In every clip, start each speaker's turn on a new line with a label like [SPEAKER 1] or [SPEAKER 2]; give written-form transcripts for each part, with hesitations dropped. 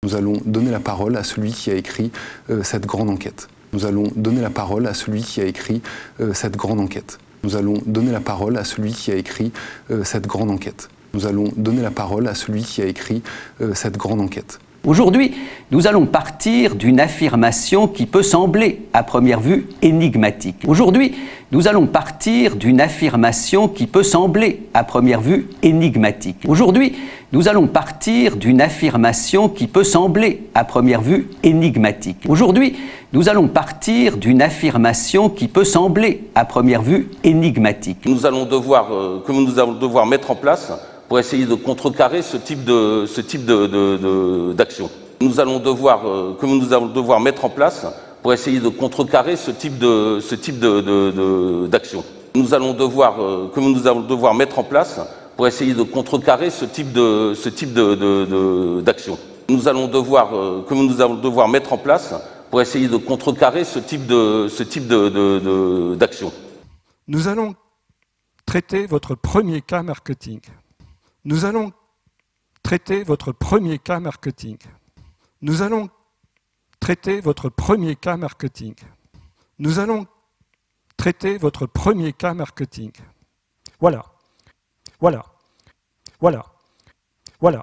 [SPEAKER 1] Nous allons donner la parole à celui qui a écrit cette grande enquête. Nous allons donner la parole à celui qui a écrit cette grande enquête. Nous allons donner la parole à celui qui a écrit cette grande enquête. Nous allons donner la parole à celui qui a écrit cette grande enquête.
[SPEAKER 2] Aujourd'hui, nous allons partir d'une affirmation qui peut sembler, à première vue, énigmatique. Aujourd'hui, nous allons partir d'une affirmation qui peut sembler, à première vue, énigmatique. Aujourd'hui, nous allons partir d'une affirmation qui peut sembler, à première vue, énigmatique. Aujourd'hui, nous allons partir d'une affirmation qui peut sembler, à première vue, énigmatique.
[SPEAKER 3] Nous allons devoir mettre en place pour essayer de contrecarrer ce type d'action. Nous allons devoir mettre en place pour essayer de contrecarrer ce type d'action. Nous allons devoir mettre en place pour essayer de contrecarrer ce type d'action. Nous allons devoir mettre en place pour essayer de contrecarrer ce type d'action.
[SPEAKER 4] Nous allons traiter votre premier cas marketing. Nous allons traiter votre premier cas marketing. Nous allons traiter votre premier cas marketing. Nous allons traiter votre premier cas marketing. Voilà. Voilà. Voilà. Voilà.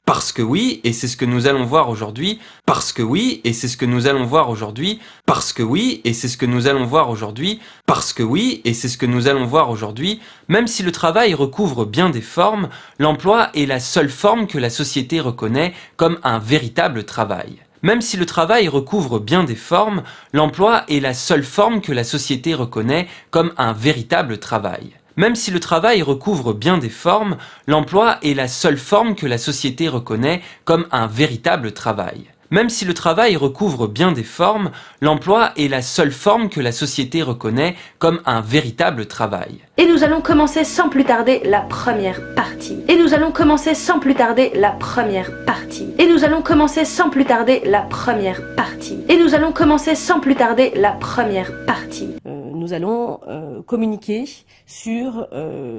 [SPEAKER 5] Parce que oui, et c'est ce que nous allons voir aujourd'hui, parce que oui, et c'est ce que nous allons voir aujourd'hui, parce que oui, et c'est ce que nous allons voir aujourd'hui, parce que oui, et c'est ce que nous allons voir aujourd'hui, même si le travail recouvre bien des formes, l'emploi est la seule forme que la société reconnaît comme un véritable travail. Même si le travail recouvre bien des formes, l'emploi est la seule forme que la société reconnaît comme un véritable travail. Même si le travail recouvre bien des formes, l'emploi est la seule forme que la société reconnaît comme un véritable travail. Même si le travail recouvre bien des formes, l'emploi est la seule forme que la société reconnaît comme un véritable travail.
[SPEAKER 6] Et nous allons commencer sans plus tarder la première partie. Et nous allons commencer sans plus tarder la première partie. Et nous allons commencer sans plus tarder la première partie. Et nous allons commencer sans plus tarder la première partie.
[SPEAKER 7] Nous allons communiquer sur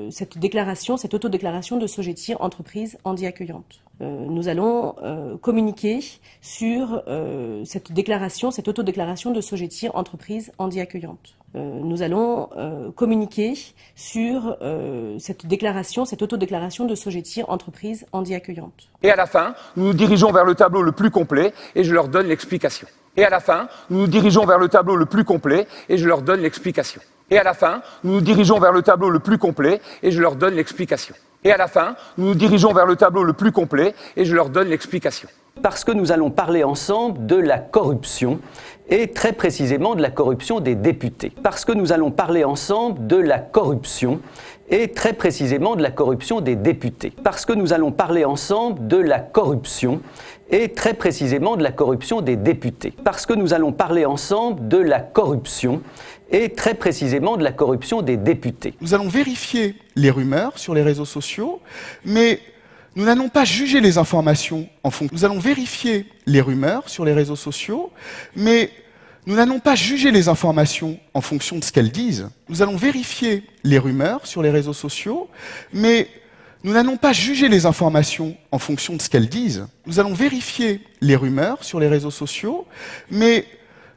[SPEAKER 7] cette déclaration, cette autodéclaration de Sogeti, entreprise handi-accueillante. Nous allons communiquer sur cette déclaration, cette autodéclaration de Sogeti, entreprise handi-accueillante. Nous allons communiquer sur cette déclaration, cette autodéclaration de Sogeti, entreprise handi-accueillante.
[SPEAKER 8] Et à la fin, nous nous dirigeons vers le tableau le plus complet et je leur donne l'explication. Et à la fin, nous nous dirigeons vers le tableau le plus complet et je leur donne l'explication. Et à la fin, nous nous dirigeons vers le tableau le plus complet et je leur donne l'explication. Et à la fin, nous nous dirigeons vers le tableau le plus complet et je leur donne l'explication.
[SPEAKER 2] Parce que nous allons parler ensemble de la corruption et très précisément de la corruption des députés. Parce que nous allons parler ensemble de la corruption et très précisément de la corruption des députés. Parce que nous allons parler ensemble de la corruption et très précisément de la corruption des députés. Parce que nous allons parler ensemble de la corruption et très précisément de la corruption des députés.
[SPEAKER 4] Nous allons vérifier les rumeurs sur les réseaux sociaux, mais nous n'allons pas juger les informations en fonction. Nous allons vérifier les rumeurs sur les réseaux sociaux, mais nous n'allons pas juger les informations en fonction de ce qu'elles disent. Nous allons vérifier les rumeurs sur les réseaux sociaux, mais nous n'allons pas juger les informations en fonction de ce qu'elles disent. Nous allons vérifier les rumeurs sur les réseaux sociaux, mais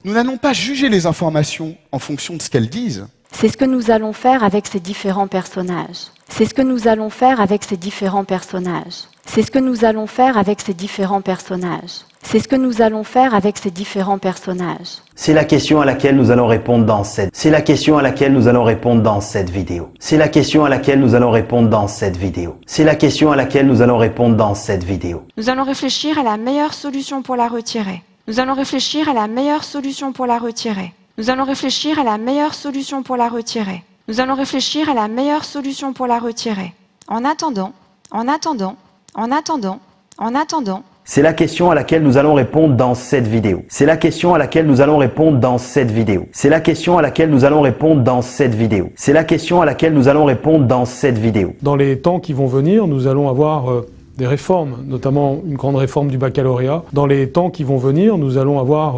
[SPEAKER 4] nous n'allons pas juger les informations en fonction de ce qu'elles disent.
[SPEAKER 9] C'est ce que nous allons faire avec ces différents personnages. C'est ce que nous allons faire avec ces différents personnages. C'est ce que nous allons faire avec ces différents personnages. C'est ce que nous allons faire avec ces différents personnages.
[SPEAKER 10] C'est la question à laquelle nous allons répondre dans cette. C'est la question à laquelle nous allons répondre dans cette vidéo. C'est la question à laquelle nous allons répondre dans cette vidéo. C'est la question à laquelle nous allons répondre dans cette vidéo.
[SPEAKER 11] Nous allons réfléchir à la meilleure solution pour la retirer. Nous allons réfléchir à la meilleure solution pour la retirer. Nous allons réfléchir à la meilleure solution pour la retirer. Nous allons réfléchir à la meilleure solution pour la retirer. En attendant, en attendant, en attendant, en attendant.
[SPEAKER 10] C'est la question à laquelle nous allons répondre dans cette vidéo. C'est la question à laquelle nous allons répondre dans cette vidéo. C'est la question à laquelle nous allons répondre dans cette vidéo. C'est la question à laquelle nous allons répondre dans cette vidéo.
[SPEAKER 12] Dans les temps qui vont venir, nous allons avoir des réformes, notamment une grande réforme du baccalauréat. Dans les temps qui vont venir, nous allons avoir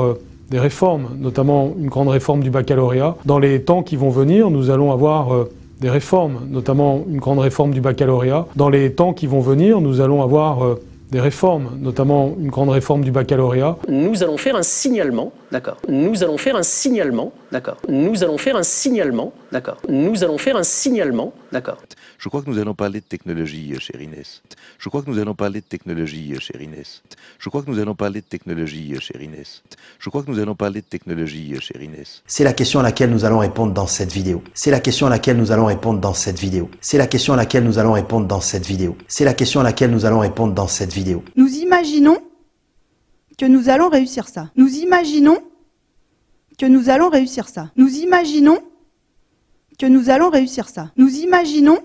[SPEAKER 12] des réformes, notamment une grande réforme du baccalauréat. Dans les temps qui vont venir, nous allons avoir des réformes, notamment une grande réforme du baccalauréat. Dans les temps qui vont venir, nous allons avoir des réformes, notamment une grande réforme du baccalauréat.
[SPEAKER 13] Nous allons faire un signalement, d'accord. Nous allons faire un signalement, d'accord. Nous allons faire un signalement, d'accord. Nous allons faire un signalement, d'accord.
[SPEAKER 14] Je crois que nous allons parler de technologie, chère Inès. Je crois que nous allons parler de technologie, chère Inès. Je crois que nous allons parler de technologie, chère Inès. Je crois que nous allons parler de technologie, chère Inès.
[SPEAKER 10] C'est la question à laquelle nous allons répondre dans cette vidéo. C'est la question à laquelle nous allons répondre dans cette vidéo. C'est la question à laquelle nous allons répondre dans cette vidéo. C'est la question à laquelle nous allons répondre dans cette vidéo.
[SPEAKER 15] Nous imaginons que nous allons réussir ça. Nous imaginons que nous allons réussir ça. Nous imaginons que nous allons réussir ça. Nous imaginons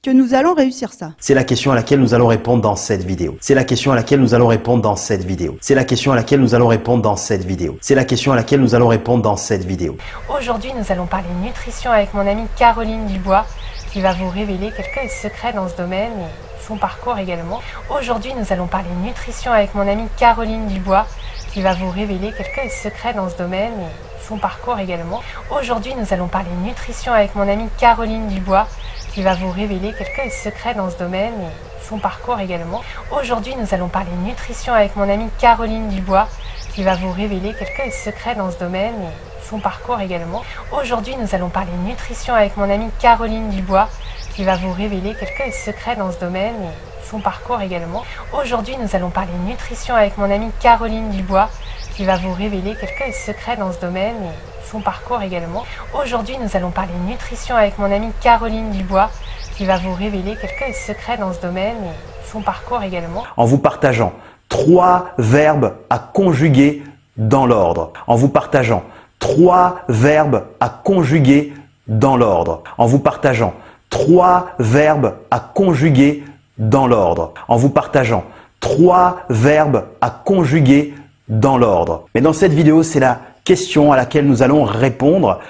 [SPEAKER 15] que nous allons réussir ça.
[SPEAKER 10] C'est la question à laquelle nous allons répondre dans cette vidéo. C'est la question à laquelle nous allons répondre dans cette vidéo. C'est la question à laquelle nous allons répondre dans cette vidéo. C'est la question à laquelle nous allons répondre dans cette vidéo.
[SPEAKER 16] Aujourd'hui, nous allons parler nutrition avec mon amie Caroline Dubois, qui va vous révéler quelques secrets dans ce domaine et son parcours également. Aujourd'hui, nous allons parler nutrition avec mon amie Caroline Dubois, qui va vous révéler quelques secrets dans ce domaine et son parcours également. Aujourd'hui, nous allons parler nutrition avec mon amie Caroline Dubois, qui va vous révéler quelques secrets dans ce domaine et son parcours également. Aujourd'hui, nous allons parler nutrition avec mon amie Caroline Dubois, qui va vous révéler quelques secrets dans ce domaine et son parcours également. Aujourd'hui, nous allons parler nutrition avec mon amie Caroline Dubois, qui va vous révéler quelques secrets dans ce domaine et son parcours également. Aujourd'hui, nous allons parler nutrition avec mon amie Caroline Dubois, qui va vous révéler quelques secrets dans ce domaine et son parcours également. Aujourd'hui, nous allons parler nutrition avec mon amie Caroline Dubois, qui va vous révéler quelques secrets dans ce domaine et son parcours également.
[SPEAKER 10] En vous partageant 3 verbes à conjuguer dans l'ordre. En vous partageant 3 verbes à conjuguer dans l'ordre. En vous partageant 3 verbes à conjuguer dans l'ordre. En vous partageant 3 verbes à conjuguer dans l'ordre. Mais dans cette vidéo, c'est la question à laquelle nous allons répondre.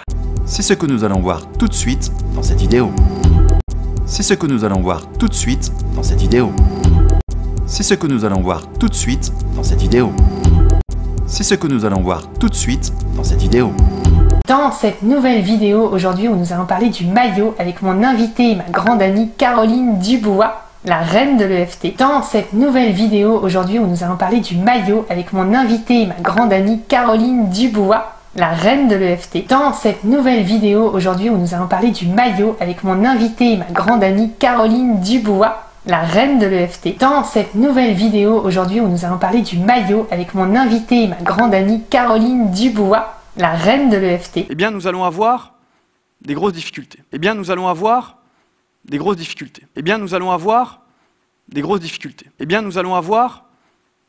[SPEAKER 14] C'est ce que nous allons voir tout de suite dans cette vidéo. C'est ce que nous allons voir tout de suite dans cette vidéo. C'est ce que nous allons voir tout de suite dans cette vidéo. C'est ce que nous allons voir tout de suite dans cette vidéo.
[SPEAKER 16] Dans cette nouvelle vidéo aujourd'hui où nous allons parler du maillot avec mon invité, ma grande amie Caroline Dubois, la reine de l'EFT. Dans cette nouvelle vidéo aujourd'hui où nous allons parler du maillot avec mon invité, ma grande amie Caroline Dubois, la reine de l'EFT. Dans cette nouvelle vidéo aujourd'hui où nous allons parler du maillot avec mon invité, ma grande amie Caroline Dubois, la reine de l'EFT. Dans cette nouvelle vidéo aujourd'hui où nous allons parler du maillot avec mon invité, ma grande amie Caroline Dubois, la reine de l'EFT.
[SPEAKER 17] Eh bien, nous allons avoir des grosses difficultés. Eh bien, nous allons avoir des grosses difficultés. Eh bien, nous allons avoir des grosses difficultés. Eh bien, nous allons avoir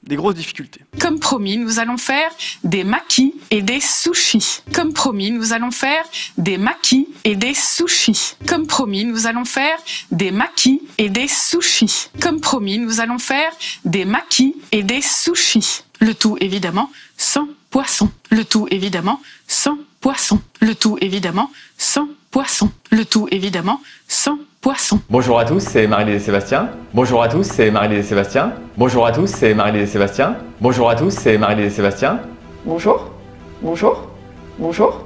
[SPEAKER 17] des grosses difficultés.
[SPEAKER 18] Comme promis, nous allons faire des makis et des sushis. Comme promis, nous allons faire des makis et des sushis. Comme promis, nous allons faire des makis et des sushis. Comme promis, nous allons faire des makis et des sushis. Le tout évidemment sans poisson. Le tout évidemment sans poisson. Le tout évidemment sans poisson. Le tout évidemment sans poisson.
[SPEAKER 19] Bonjour à tous, c'est Marie-Lise et Sébastien. Bonjour à tous, c'est Marie-Lise et Sébastien. Bonjour à tous, c'est Marie-Lise et Sébastien. Bonjour à tous, c'est Marie-Lise et Sébastien.
[SPEAKER 20] Bonjour, bonjour, bonjour,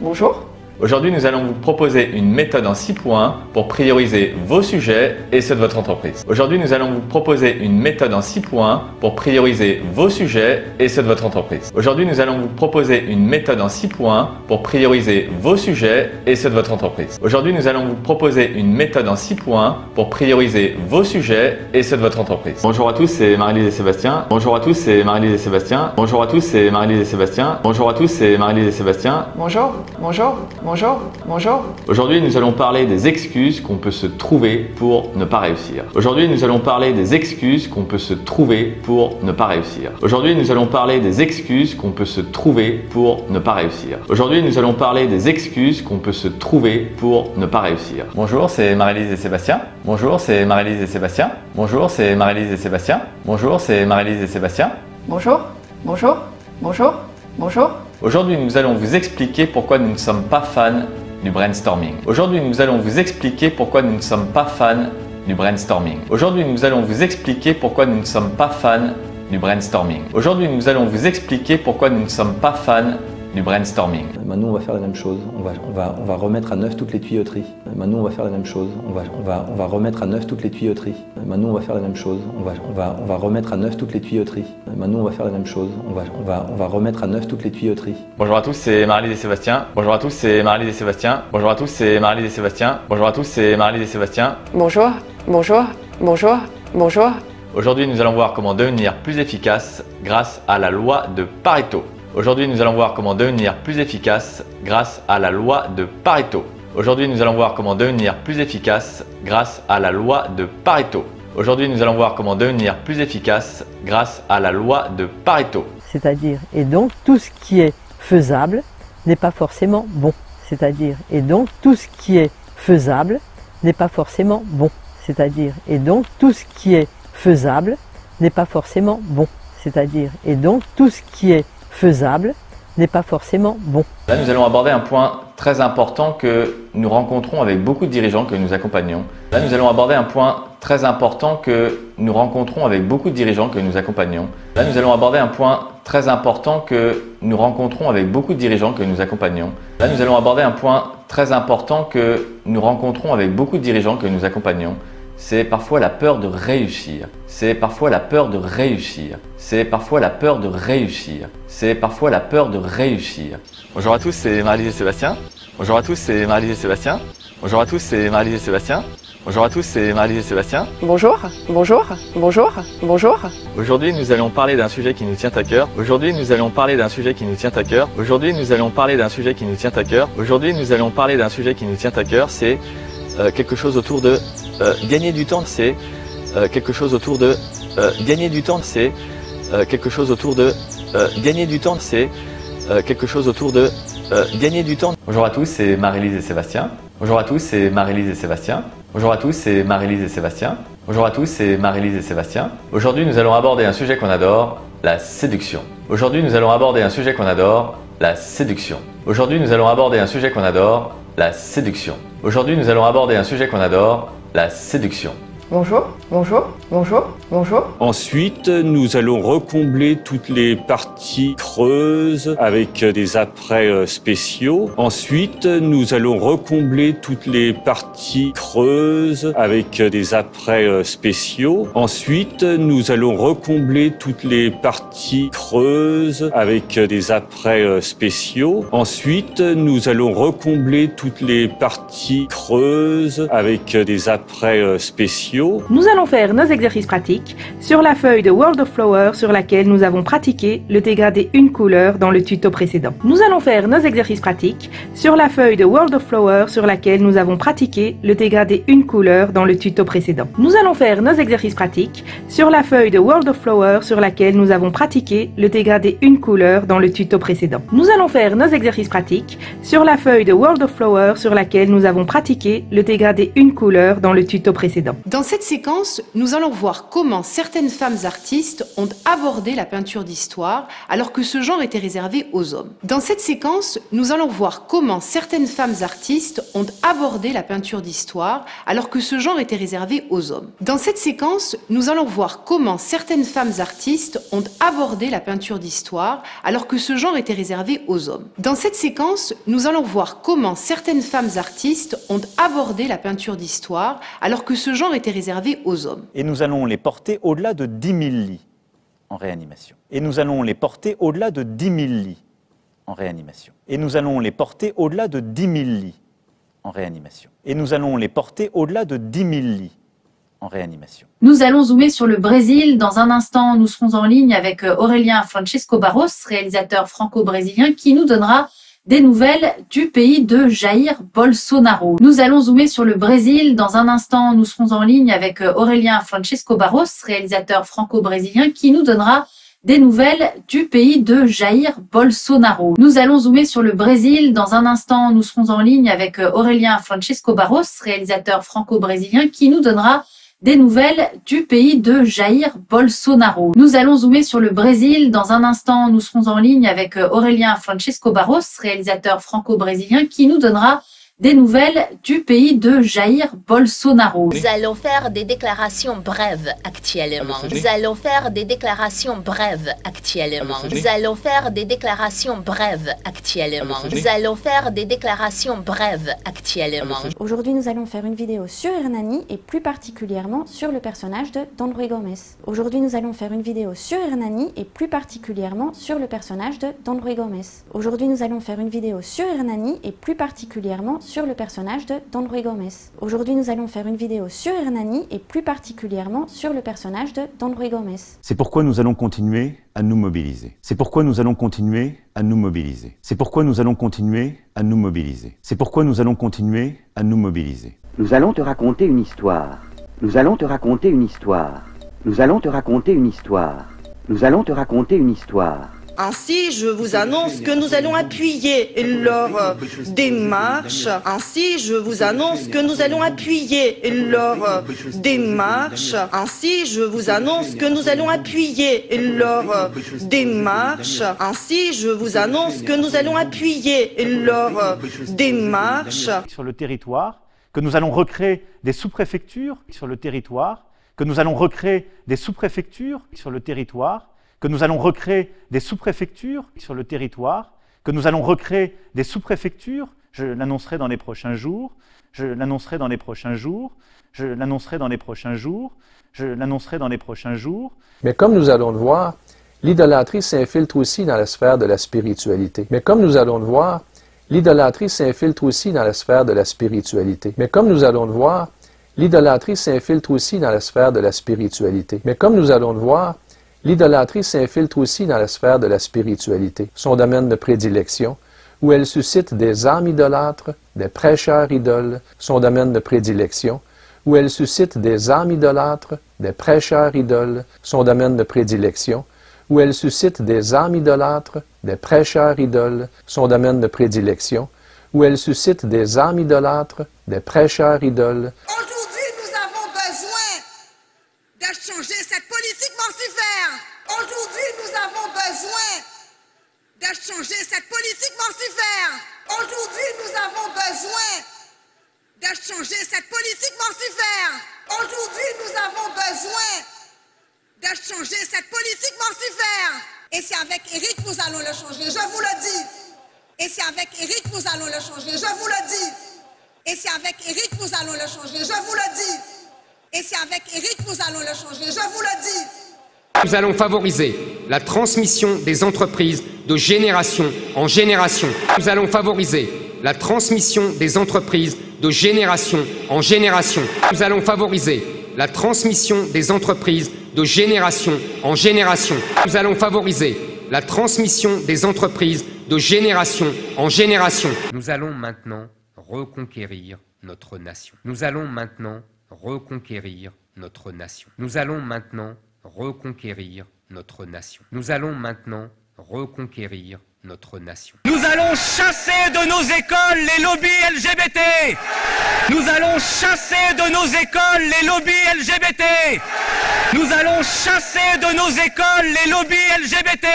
[SPEAKER 20] bonjour.
[SPEAKER 19] Aujourd'hui, nous allons vous proposer une méthode en 6 points pour prioriser vos sujets et ceux de votre entreprise. Aujourd'hui, nous allons vous proposer une méthode en 6 points pour prioriser vos sujets et ceux de votre entreprise. Aujourd'hui, nous allons vous proposer une méthode en 6 points pour prioriser vos sujets et ceux de votre entreprise. Aujourd'hui, nous allons vous proposer une méthode en 6 points pour prioriser vos sujets et ceux de votre entreprise. Bonjour à tous, c'est Marie-Lise et Sébastien. Bonjour à tous, c'est Marie-Lise et Sébastien. Bonjour à tous, c'est Marie-Lise et Sébastien. Bonjour à tous, c'est Marie-Lise et Sébastien.
[SPEAKER 20] Bonjour, bonjour. Bonjour, bonjour.
[SPEAKER 19] Aujourd'hui, nous allons parler des excuses qu'on peut se trouver pour ne pas réussir. Aujourd'hui, nous allons parler des excuses qu'on peut se trouver pour ne pas réussir. Aujourd'hui, nous allons parler des excuses qu'on peut se trouver pour ne pas réussir. Aujourd'hui, nous allons parler des excuses qu'on peut se trouver pour ne pas réussir. Bonjour, c'est Marie-Lise et Sébastien. Bonjour, c'est Marie-Lise et Sébastien. Bonjour, c'est Marie-Lise et Sébastien. Bonjour, c'est Marie-Lise et Sébastien.
[SPEAKER 20] Bonjour, bonjour, bonjour, bonjour.
[SPEAKER 19] Aujourd'hui, nous allons vous expliquer pourquoi nous ne sommes pas fans du brainstorming. Aujourd'hui, nous allons vous expliquer pourquoi nous ne sommes pas fans du brainstorming. Aujourd'hui, nous allons vous expliquer pourquoi nous ne sommes pas fans du brainstorming. Aujourd'hui, nous allons vous expliquer pourquoi nous ne sommes pas fans du brainstorming.
[SPEAKER 21] Maintenant, on va faire la même chose. On va remettre à neuf toutes les tuyauteries. Maintenant, on va faire la même chose. On va remettre à neuf toutes les tuyauteries. Maintenant, on va faire la même chose. On va remettre à neuf toutes les tuyauteries. Maintenant, on va faire la même chose. On va remettre à neuf toutes les tuyauteries.
[SPEAKER 19] Bonjour à tous, c'est Marie-Lise et Sébastien. Bonjour à tous, c'est Marie-Lise et Sébastien. Bonjour à tous, c'est Marie-Lise et Sébastien. Bonjour à tous, c'est Marie-Lise et Sébastien.
[SPEAKER 20] Bonjour, bonjour, bonjour, bonjour.
[SPEAKER 19] Aujourd'hui, nous allons voir comment devenir plus efficace grâce à la loi de Pareto. Aujourd'hui, nous allons voir comment devenir plus efficace grâce à la loi de Pareto. Aujourd'hui, nous allons voir comment devenir plus efficace grâce à la loi de Pareto. Aujourd'hui, nous allons voir comment devenir plus efficace grâce à la loi de Pareto.
[SPEAKER 22] C'est-à-dire, et donc tout ce qui est faisable n'est pas forcément bon. C'est-à-dire, et donc tout ce qui est faisable n'est pas forcément bon. C'est-à-dire, et donc tout ce qui est faisable n'est pas forcément bon. C'est-à-dire, et donc tout ce qui est faisable n'est pas forcément bon.
[SPEAKER 19] Là, nous allons aborder un point très important que nous rencontrons avec beaucoup de dirigeants que nous accompagnons. Là, nous allons aborder un point très important que nous rencontrons avec beaucoup de dirigeants que nous accompagnons. Là, nous allons aborder un point très important que nous rencontrons avec beaucoup de dirigeants que nous accompagnons. Là, nous allons aborder un point très important que nous rencontrons avec beaucoup de dirigeants que nous accompagnons. C'est parfois la peur de réussir. C'est parfois la peur de réussir. C'est parfois la peur de réussir. C'est parfois la peur de réussir. Bonjour à tous, c'est Marie-Lise et Sébastien. Bonjour à tous, c'est Marie-Lise et Sébastien. Bonjour à tous, c'est Marie-Lise et Sébastien. Bonjour à tous, c'est Marie-Lise et Sébastien.
[SPEAKER 20] Bonjour, bonjour, bonjour, bonjour.
[SPEAKER 19] Aujourd'hui, nous allons parler d'un sujet qui nous tient à cœur. Aujourd'hui, nous allons parler d'un sujet qui nous tient à cœur. Aujourd'hui, nous allons parler d'un sujet qui nous tient à cœur. Aujourd'hui, nous allons parler d'un sujet qui nous tient à cœur. C'est quelque chose autour de gagner du temps. C'est quelque chose autour de gagner du temps. C'est quelque chose autour de gagner du temps. C'est quelque chose autour de gagner du temps. Bonjour à tous, c'est Marie-Lise et Sébastien. Bonjour à tous, c'est Marie-Lise et Sébastien. Bonjour à tous, c'est Marie-Lise et Sébastien. Bonjour à tous, c'est Marie-Lise et Sébastien. Aujourd'hui, nous allons aborder un sujet qu'on adore, la séduction. Aujourd'hui, nous allons aborder un sujet qu'on adore, la séduction. Aujourd'hui, nous allons aborder un sujet qu'on adore, la séduction. Aujourd'hui, nous allons aborder un sujet qu'on adore, la séduction.
[SPEAKER 20] Bonjour, bonjour, bonjour, bonjour.
[SPEAKER 23] Ensuite, nous allons recombler toutes les parties creuses avec des apprêts spéciaux. Ensuite, nous allons recombler toutes les parties creuses avec des apprêts spéciaux. Ensuite, nous allons recombler toutes les parties creuses avec des apprêts spéciaux. Ensuite, nous allons recombler toutes les parties creuses avec des apprêts spéciaux.
[SPEAKER 24] Nous allons faire nos exercices pratiques sur la feuille de World of Flowers sur laquelle nous avons pratiqué le dégradé une couleur dans le tuto précédent. Nous allons faire nos exercices pratiques sur la feuille de World of Flowers sur laquelle nous avons pratiqué le dégradé une couleur dans le tuto précédent. Nous allons faire nos exercices pratiques sur la feuille de World of Flowers sur laquelle nous avons pratiqué le dégradé une couleur dans le tuto précédent. Nous allons faire nos exercices pratiques sur la feuille de World of Flowers sur laquelle nous avons pratiqué le dégradé une couleur dans le tuto précédent.
[SPEAKER 25] Dans cette séquence, nous allons voir comment certaines femmes artistes ont abordé la peinture d'histoire alors que ce genre était réservé aux hommes. Dans cette séquence, nous allons voir comment certaines femmes artistes ont abordé la peinture d'histoire alors que ce genre était réservé aux hommes. Dans cette séquence, nous allons voir comment certaines femmes artistes ont abordé la peinture d'histoire alors que ce genre était réservé aux hommes. Dans cette séquence, nous allons voir comment certaines femmes artistes ont abordé la peinture d'histoire alors que ce genre était réservé aux hommes.
[SPEAKER 26] Et nous allons les porter au-delà de 10 000 lits en réanimation. Et nous allons les porter au-delà de 10 000 lits en réanimation. Et nous allons les porter au-delà de 10 000 lits en réanimation. Et nous allons les porter au-delà de 10 000 lits en réanimation.
[SPEAKER 27] Nous allons zoomer sur le Brésil. Dans un instant, nous serons en ligne avec Aurélien Francesco Barros, réalisateur franco-brésilien, qui nous donnera des nouvelles du pays de Jair Bolsonaro. Nous allons zoomer sur le Brésil. Dans un instant, nous serons en ligne avec Aurélien Francesco Barros, réalisateur franco-brésilien, qui nous donnera des nouvelles du pays de Jair Bolsonaro. Nous allons zoomer sur le Brésil. Dans un instant, nous serons en ligne avec Aurélien Francesco Barros, réalisateur franco-brésilien, qui nous donnera des nouvelles du pays de Jair Bolsonaro. Nous allons zoomer sur le Brésil. Dans un instant, nous serons en ligne avec Aurélien Francesco Barros, réalisateur franco-brésilien, qui nous donnera des nouvelles du pays de Jair Bolsonaro.
[SPEAKER 1] Nous allons faire des déclarations brèves actuellement. Nous allons faire des déclarations brèves actuellement. Nous allons faire des déclarations brèves actuellement. Nous allons faire des déclarations brèves actuellement.
[SPEAKER 2] Aujourd'hui, nous allons faire une vidéo sur Hernani et plus particulièrement sur le personnage de Don Ruy Gomez. Aujourd'hui, nous allons faire une vidéo sur Hernani et plus particulièrement sur le personnage de Don Ruy Gomez. Aujourd'hui, nous allons faire une vidéo sur Hernani et plus particulièrement sur le personnage de Don Ruy Gomez. Aujourd'hui, nous allons faire une vidéo sur Hernani et plus particulièrement sur le personnage de Don Ruy Gomez.
[SPEAKER 26] C'est pourquoi nous allons continuer à nous mobiliser. C'est pourquoi nous allons continuer à nous mobiliser. C'est pourquoi nous allons continuer à nous mobiliser. C'est pourquoi nous allons continuer à nous mobiliser.
[SPEAKER 3] Nous allons te raconter une histoire. Nous allons te raconter une histoire. Nous allons te raconter une histoire. Nous allons te raconter une histoire.
[SPEAKER 5] Ainsi, je vous annonce que nous allons appuyer leur démarche. Ainsi, je vous annonce que nous allons appuyer leur démarche. Ainsi, je vous annonce que nous allons appuyer leur démarche. Ainsi, je vous annonce que nous allons appuyer leur démarche.
[SPEAKER 26] Sur le territoire, que nous allons recréer des sous-préfectures sur le territoire, que nous allons recréer des sous-préfectures sur le territoire, que nous allons recréer des sous-préfectures sur le territoire, que nous allons recréer des sous-préfectures, je l'annoncerai dans les prochains jours, je l'annoncerai dans les prochains jours, je l'annoncerai dans les prochains jours, je l'annoncerai dans les prochains jours.
[SPEAKER 6] Mais comme nous allons le voir, l'idolâtrie s'infiltre aussi dans la sphère de la spiritualité. Mais comme nous allons le voir, l'idolâtrie s'infiltre aussi dans la sphère de la spiritualité. Mais comme nous allons le voir, l'idolâtrie s'infiltre aussi dans la sphère de la spiritualité. Mais comme nous allons le voir, l'idolâtrie s'infiltre aussi dans la sphère de la spiritualité, son domaine de prédilection, où elle suscite des âmes idolâtres, des prêcheurs idoles, son domaine de prédilection, où elle suscite des âmes idolâtres, des prêcheurs idoles, son domaine de prédilection, où elle suscite des âmes idolâtres, des prêcheurs idoles, son domaine de prédilection, où elle suscite des âmes idolâtres, des prêcheurs idoles.
[SPEAKER 5] Aujourd'hui, nous avons besoin de changer cette politique mortifère. Aujourd'hui, nous avons besoin de changer cette politique mortifère. Aujourd'hui, nous avons besoin de changer cette politique mortifère. Aujourd'hui, nous avons besoin de changer cette politique mortifère. Et c'est avec Éric que nous allons le changer, je vous le dis. Et c'est avec Éric que nous allons le changer, je vous le dis. Et c'est avec Éric que nous allons le changer, je vous le dis. Et c'est avec Éric que nous allons le changer, je vous le dis.
[SPEAKER 7] Nous allons favoriser la transmission des entreprises de génération en génération. Nous allons favoriser la transmission des entreprises de génération en génération. Nous allons favoriser la transmission des entreprises de génération en génération. Nous allons favoriser la transmission des entreprises de génération en génération. Nous allons maintenant reconquérir notre nation. Nous allons maintenant reconquérir notre nation. Nous allons maintenant reconquérir notre nation. Nous allons maintenant reconquérir notre nation.
[SPEAKER 8] Nous allons chasser de nos écoles les lobbies LGBT. Nous allons chasser de nos écoles les lobbies LGBT. Nous allons chasser de nos écoles les lobbies LGBT.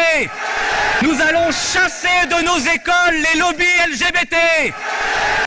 [SPEAKER 8] Nous allons chasser de nos écoles les lobbies LGBT.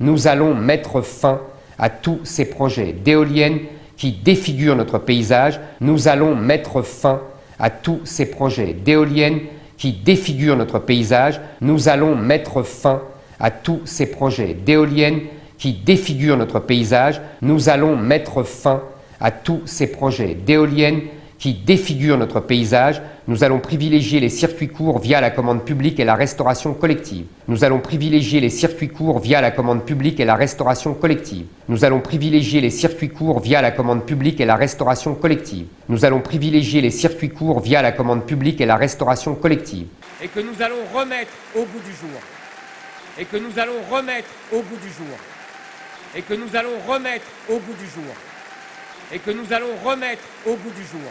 [SPEAKER 7] Nous allons mettre fin à tous ces projets d'éoliennes qui défigurent notre paysage. Nous allons mettre fin à tous ces projets d'éoliennes qui défigurent notre paysage. Nous allons mettre fin à tous ces projets d'éoliennes qui défigurent notre paysage. Nous allons mettre fin à tous ces projets d'éoliennes qui défigurent notre paysage. Nous allons privilégier les circuits courts via la commande publique et la restauration collective. Nous allons privilégier les circuits courts via la commande publique et la restauration collective. Nous allons privilégier les circuits courts via la commande publique et la restauration collective. Nous allons privilégier les circuits courts via la commande publique et la restauration collective.
[SPEAKER 8] Et que nous allons remettre au bout du jour. Et que nous allons remettre au bout du jour. Et que nous allons remettre au bout du jour. Et que nous allons remettre au bout du jour.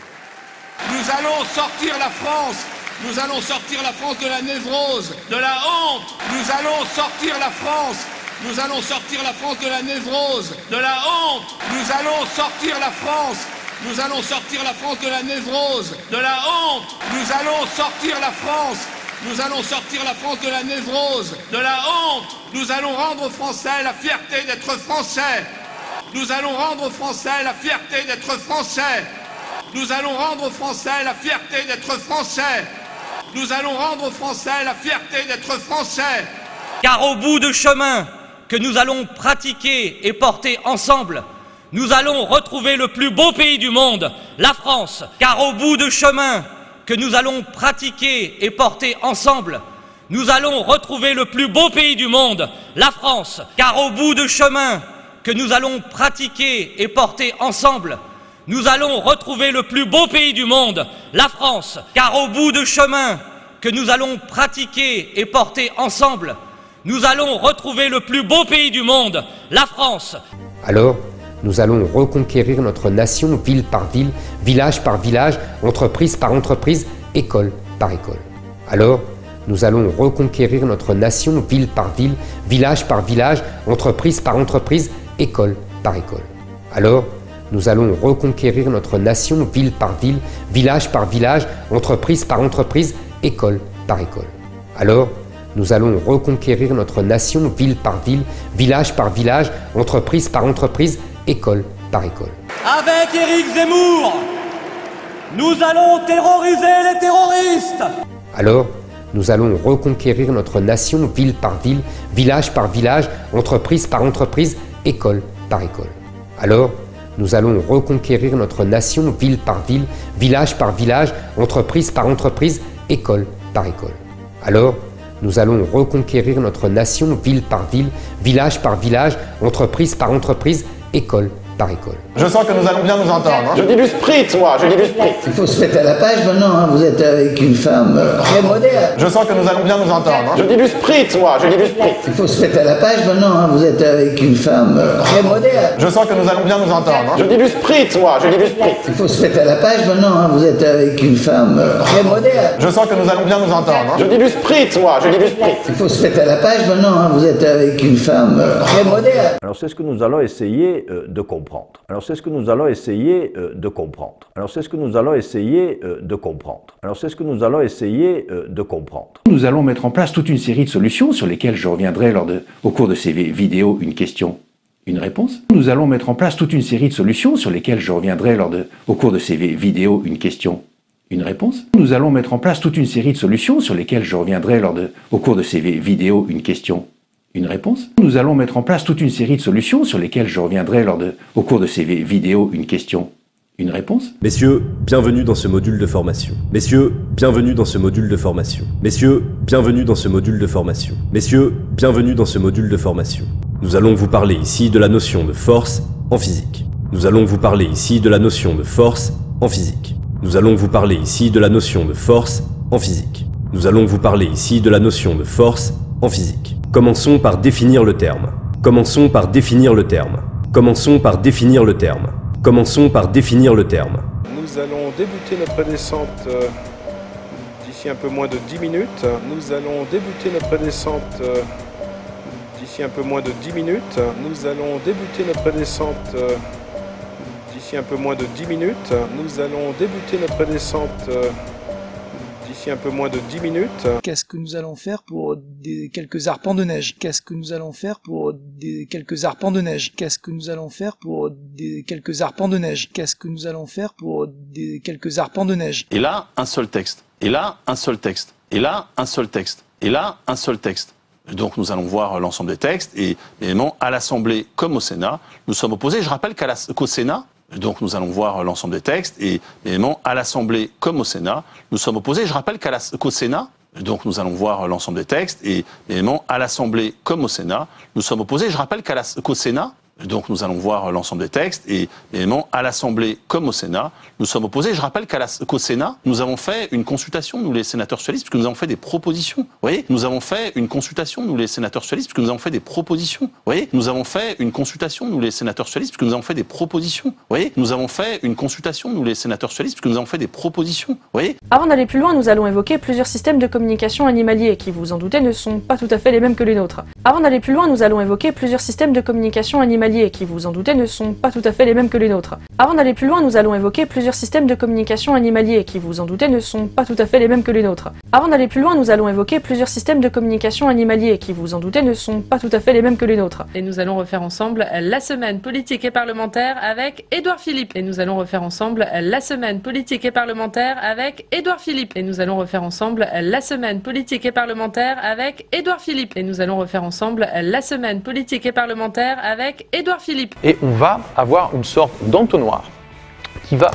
[SPEAKER 28] Nous allons sortir la France. Nous allons sortir la France de la névrose, de la honte. Nous allons sortir la France. Nous allons sortir la France de la névrose, de la honte. Nous allons sortir la France. Nous allons sortir la France de la névrose, de la honte. Nous allons sortir la France Nous allons sortir la France de la névrose, de la honte. Nous allons rendre aux Français la fierté d'être Français. Nous allons rendre aux Français la fierté d'être Français. Nous allons rendre aux Français la fierté d'être Français. Nous allons rendre aux Français la fierté d'être Français.
[SPEAKER 8] Car au bout du chemin que nous allons pratiquer et porter ensemble, nous allons retrouver le plus beau pays du monde, la France. Car au bout du chemin que nous allons pratiquer et porter ensemble, nous allons retrouver le plus beau pays du monde, la France. Car au bout du chemin que nous allons pratiquer et porter ensemble, nous allons retrouver le plus beau pays du monde, la France. Car au bout du chemin que nous allons pratiquer et porter ensemble, nous allons retrouver le plus beau pays du monde, la France.
[SPEAKER 7] Alors, nous allons reconquérir notre nation ville par ville, village par village, entreprise par entreprise, école par école. Alors, nous allons reconquérir notre nation ville par ville, village par village, entreprise par entreprise, école par école. Alors, nous allons reconquérir notre nation ville par ville, village par village, entreprise par entreprise, école par école. Alors, nous allons reconquérir notre nation ville par ville, village par village, entreprise par entreprise, école par école.
[SPEAKER 8] Avec Éric Zemmour, nous allons terroriser les terroristes.
[SPEAKER 7] Alors, nous allons reconquérir notre nation ville par ville, village par village, entreprise par entreprise, école par école. Alors, nous allons reconquérir notre nation ville par ville, village par village, entreprise par entreprise, école par école. Alors, nous allons reconquérir notre nation ville par ville, village par village, entreprise par entreprise, école par école.
[SPEAKER 4] Je sens que nous allons bien nous entendre. Hein. Je dis du spritz, moi, je dis du spritz.
[SPEAKER 9] Il faut se mettre à la page maintenant, hein. Vous êtes avec une femme très moderne.
[SPEAKER 4] Je sens que nous allons bien nous entendre. Hein. Je dis du spritz, moi, je dis du spritz.
[SPEAKER 9] Il faut se mettre à la page maintenant, hein. Vous êtes avec une femme très moderne.
[SPEAKER 4] Je sens que nous allons bien nous entendre. Hein. Je dis du spritz, moi, je dis du spritz.
[SPEAKER 9] Il faut se mettre à la page maintenant, hein. Vous êtes avec une femme très moderne.
[SPEAKER 4] Je sens que nous allons bien nous entendre. Hein. Je dis du spritz, moi, je dis du spritz.
[SPEAKER 9] Il faut se mettre à la page maintenant, hein. Vous êtes avec une femme très moderne.
[SPEAKER 10] Alors c'est ce que nous allons essayer de comprendre. Alors c'est ce que nous allons essayer de comprendre. Alors c'est ce que nous allons essayer de comprendre. Alors c'est ce que nous allons essayer de comprendre.
[SPEAKER 11] Nous allons mettre en place toute une série de solutions sur lesquelles je reviendrai au cours de ces vidéos, une question, une réponse. Nous allons mettre en place toute une série de solutions sur lesquelles je reviendrai au cours de ces vidéos, une question, une réponse. Nous allons mettre en place toute une série de solutions sur lesquelles je reviendrai au cours de ces vidéos, une question, une réponse. Nous allons mettre en place toute une série de solutions sur lesquelles je reviendrai au cours de ces vidéos, une question, une réponse.
[SPEAKER 12] Messieurs, bienvenue dans ce module de formation. Messieurs, bienvenue dans ce module de formation. Messieurs, bienvenue dans ce module de formation. Messieurs, bienvenue dans ce module de formation. Nous allons vous parler ici de la notion de force en physique. Nous allons vous parler ici de la notion de force en physique. Nous allons vous parler ici de la notion de force en physique. Nous allons vous parler ici de la notion de force en physique. Commençons par définir le terme. Commençons par définir le terme. Commençons par définir le terme. Commençons par définir le terme.
[SPEAKER 13] Nous allons débuter notre descente d'ici un peu moins de 10 minutes. Nous allons débuter notre descente d'ici un peu moins de 10 minutes. Nous allons débuter notre descente d'ici un peu moins de 10 minutes. Nous allons débuter notre descente d'ici un peu moins de 10 minutes.
[SPEAKER 14] Qu'est-ce que nous allons faire pour quelques arpents de neige? Qu'est-ce que nous allons faire pour quelques arpents de neige? Qu'est-ce que nous allons faire pour quelques arpents de neige? Qu'est-ce que nous allons faire pour quelques arpents de neige?
[SPEAKER 26] Et là, un seul texte. Et là, un seul texte. Et là, un seul texte. Et là, un seul texte. Donc nous allons voir l'ensemble des textes et évidemment à l'Assemblée comme au Sénat, nous sommes opposés. Je rappelle qu'au Sénat, donc nous allons voir l'ensemble des textes et évidemment à l'Assemblée comme au Sénat, nous sommes opposés. Je rappelle qu'au Sénat, donc nous allons voir l'ensemble des textes et évidemment à l'Assemblée comme au Sénat, nous sommes opposés. Je rappelle qu'au Sénat, donc nous allons voir l'ensemble des textes et évidemment à l'Assemblée comme au Sénat, nous sommes opposés. Je rappelle qu'au Sénat, nous avons fait une consultation, nous les sénateurs socialistes, puisque nous avons fait des propositions. Vous voyez, nous avons fait une consultation, nous les sénateurs socialistes, puisque nous avons fait des propositions. Vous voyez, nous avons fait une consultation, nous les sénateurs socialistes, puisque nous avons fait des propositions. Vous voyez, nous avons fait une consultation, nous les sénateurs socialistes, puisque nous avons fait des propositions. Vous voyez.
[SPEAKER 15] Avant d'aller plus loin, nous allons évoquer plusieurs systèmes de communication animaliers qui, vous en doutez, ne sont pas tout à fait les mêmes que les nôtres. Avant d'aller plus loin, nous allons évoquer plusieurs systèmes de communication animaliers animaliers qui, vous en doutez, ne sont pas tout à fait les mêmes que les nôtres. Avant d'aller plus loin, nous allons évoquer plusieurs systèmes de communication animaliers qui, vous en doutez, ne sont pas tout à fait les mêmes que les nôtres. Avant d'aller plus loin, nous allons évoquer plusieurs systèmes de communication animaliers qui, vous en doutez, ne sont pas tout à fait les mêmes que les nôtres. Et nous allons refaire ensemble la semaine politique et parlementaire avec Édouard Philippe. Et nous allons refaire ensemble la semaine politique et parlementaire avec Édouard Philippe. Et nous allons refaire ensemble la semaine politique et parlementaire avec Édouard Philippe. Et nous allons refaire ensemble la semaine politique et parlementaire avec Édouard Philippe.
[SPEAKER 16] Et on va avoir une sorte d'entonnoir qui va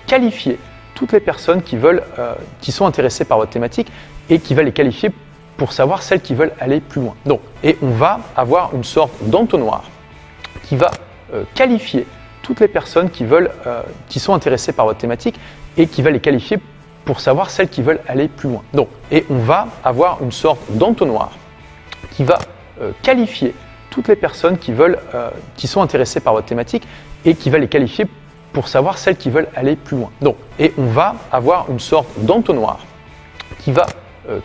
[SPEAKER 16] qualifier toutes les personnes qui sont intéressées par votre thématique et qui va les qualifier pour savoir celles qui veulent aller plus loin. Donc, et on va avoir une sorte d'entonnoir qui va qualifier toutes les personnes qui sont intéressées par votre thématique et qui va les qualifier pour savoir celles qui veulent aller plus loin. Donc, et on va avoir une sorte d'entonnoir qui va qualifier toutes les personnes qui sont intéressées par votre thématique et qui va les qualifier pour savoir celles qui veulent aller plus loin. Donc, et on va avoir une sorte d'entonnoir qui va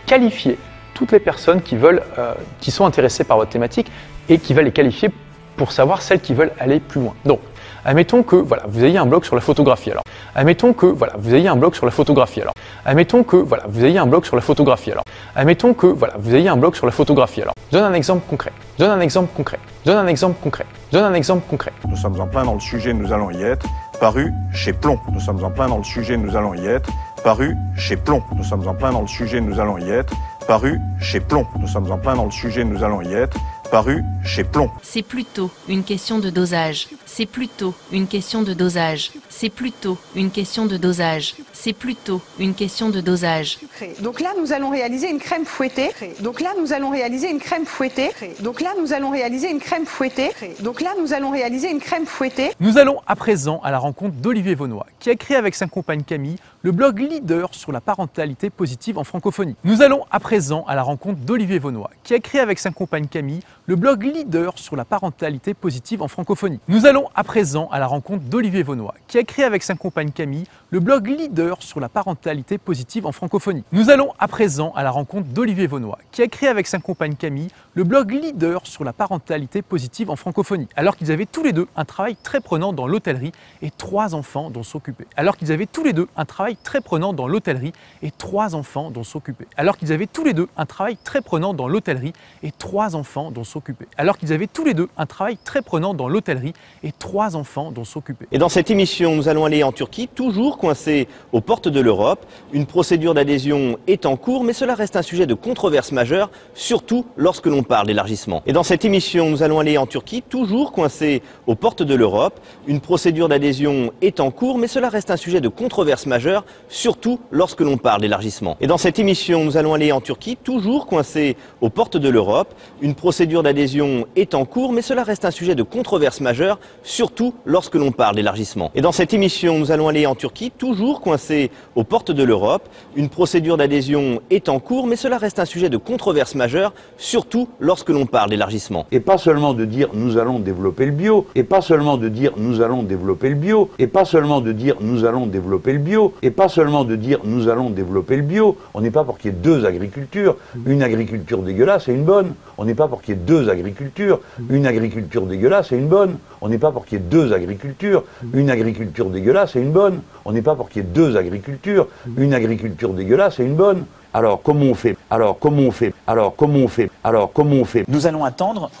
[SPEAKER 16] qualifier toutes les personnes qui sont intéressées par votre thématique et qui va les qualifier pour savoir celles qui veulent aller plus loin. Donc, admettons que voilà, vous ayez un blog sur la photographie. Alors, admettons que voilà, vous ayez un blog sur la photographie. Alors, admettons que voilà, vous ayez un blog sur la photographie. Alors, admettons que voilà, vous ayez un blog sur la photographie. Alors, je donne un exemple concret. Je donne un exemple concret. Je donne un exemple concret. Je donne un exemple concret.
[SPEAKER 17] Nous sommes en plein dans le sujet, nous allons y être. Paru chez Plomb. Nous sommes en plein dans le sujet, nous allons y être. Paru chez Plomb. Nous sommes en plein dans le sujet, nous allons y être. Paru chez Plomb. Nous sommes en plein dans le sujet, nous allons y être. Paru chez Plomb.
[SPEAKER 18] C'est plutôt une question de dosage. C'est plutôt une question de dosage. C'est plutôt une question de dosage. C'est plutôt une question de dosage.
[SPEAKER 19] Donc là, nous allons réaliser une crème fouettée. Donc là, nous allons réaliser une crème fouettée. Donc là, nous allons réaliser une crème fouettée. Donc là, nous allons réaliser une crème fouettée.
[SPEAKER 20] Nous allons à présent à la rencontre d'Olivier Vaunois, qui a créé avec sa compagne Camille le blog leader sur la parentalité positive en francophonie. Nous allons à présent à la rencontre d'Olivier Vaunois, qui a créé avec sa compagne Camille le blog leader sur la parentalité positive en francophonie. Nous allons à présent à la rencontre d'Olivier Vaunois, qui a créé avec sa compagne Camille le blog leader sur la parentalité positive en francophonie. Nous allons à présent à la rencontre d'Olivier Vaunois, qui a créé avec sa compagne Camille le blog leader sur la parentalité positive en francophonie, alors qu'ils avaient tous les deux un travail très prenant dans l'hôtellerie et 3 enfants dont s'occuper. Alors qu'ils avaient tous les deux un travail très prenant dans l'hôtellerie et 3 enfants dont s'occuper. Alors qu'ils avaient tous les deux un travail très prenant dans l'hôtellerie et 3 enfants dont s'occuper. Alors qu'ils avaient tous les deux un travail très prenant dans l'hôtellerie et 3 enfants dont s'occuper.
[SPEAKER 21] Et dans cette émission, nous allons aller en Turquie, toujours coincé aux portes de l'Europe. Une procédure d'adhésion est en cours, mais cela reste un sujet de controverse majeure, surtout lorsque l'on parle d'élargissement. Et dans cette émission, nous allons aller en Turquie, toujours coincé aux portes de l'Europe. Une procédure d'adhésion est en cours, mais cela reste un sujet de controverse majeure, surtout lorsque l'on parle d'élargissement. Et dans cette émission, nous allons aller en Turquie, toujours coincé aux portes de l'Europe. Une procédure d'adhésion est en cours, mais cela reste un sujet de controverse majeure, surtout lorsque l'on parle d'élargissement. Et dans cette émission, nous allons aller en Turquie, toujours coincé aux portes de l'Europe. Une procédure d'adhésion est en cours, mais cela reste un sujet de controverse majeure, surtout lorsque l'on parle d'élargissement.
[SPEAKER 10] Et pas seulement de dire nous allons développer le bio, et pas seulement de dire nous allons développer le bio, et pas seulement de dire nous allons développer le bio, et pas seulement de dire nous allons développer le bio. On n'est pas pour qu'il y ait 2 agricultures, une agriculture dégueulasse et une bonne. On n'est pas pour qu'il y ait 2 agricultures, une agriculture dégueulasse et une bonne. On n'est pas pour qu'il y ait 2 agricultures, une agriculture dégueulasse et une bonne. On n'est pas pour qu'il y ait 2 agricultures, une agriculture dégueulasse et une bonne. Alors comment on fait? Alors comment on fait? Alors comment on fait? Alors comment on fait?
[SPEAKER 26] Nous allons attendre